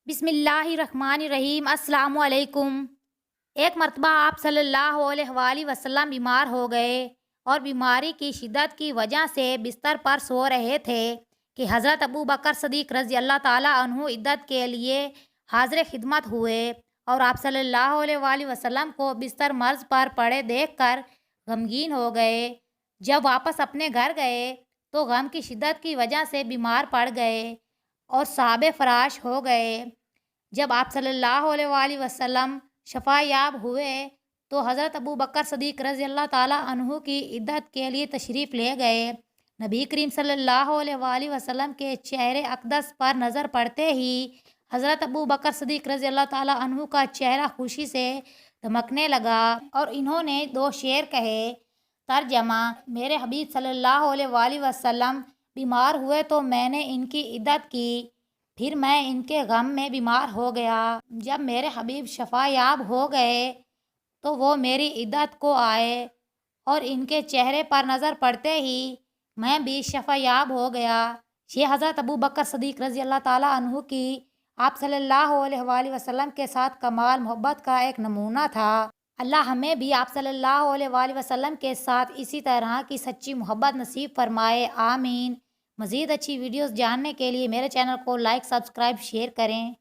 بسم اللہ الرحمن الرحیم۔ السلام علیکم۔ ایک مرتبہ آپ صلی اللہ علیہ وآلہ وسلم بیمار ہو گئے اور بیماری کی شدت کی وجہ سے بستر پر سو رہے تھے کہ حضرت ابو بکر صدیق رضی اللہ تعالیٰ عنہ عدت کے لیے حاضر خدمت ہوئے اور آپ صلی اللہ علیہ وآلہ وسلم کو بستر مرض پر پڑے دیکھ کر غمگین ہو گئے۔ جب واپس اپنے گھر گئے تو غم کی شدت کی وجہ سے بیمار پڑ گئے اور صحاب فراش ہو گئے۔ جب آپ صلی اللہ علیہ وآلہ وسلم شفا یاب ہوئے تو حضرت ابو بکر صدیق رضی اللہ تعالیٰ عنہ کی عدت کے لیے تشریف لے گئے۔ نبی کریم صلی اللہ علیہ وآلہ وسلم کے چہرے اقدس پر نظر پڑتے ہی حضرت ابو بکر صدیق رضی اللہ تعالیٰ عنہ کا چہرہ خوشی سے دمکنے لگا اور انہوں نے دو شعر کہے۔ ترجمہ: میرے حبیب صلی اللہ علیہ وآلہ وسلم بیمار ہوئے تو میں نے ان کی عدت کی، پھر میں ان کے غم میں بیمار ہو گیا۔ جب میرے حبیب شفا یاب ہو گئے تو وہ میری عدت کو آئے اور ان کے چہرے پر نظر پڑتے ہی میں بھی شفا یاب ہو گیا۔ یہ حضرت ابو بکر صدیق رضی اللہ تعالیٰ عنہ کی آپ صلی اللہ علیہ وآلہ وسلم کے ساتھ کمال محبت کا ایک نمونہ تھا۔ اللہ ہمیں بھی آپ صلی اللہ علیہ وآلہ وسلم کے ساتھ اسی طرح کی سچی محبت نصیب فرمائے، آمین۔ مزید اچھی ویڈیوز جاننے کے لیے میرے چینل کو لائک، سبسکرائب، شیئر کریں۔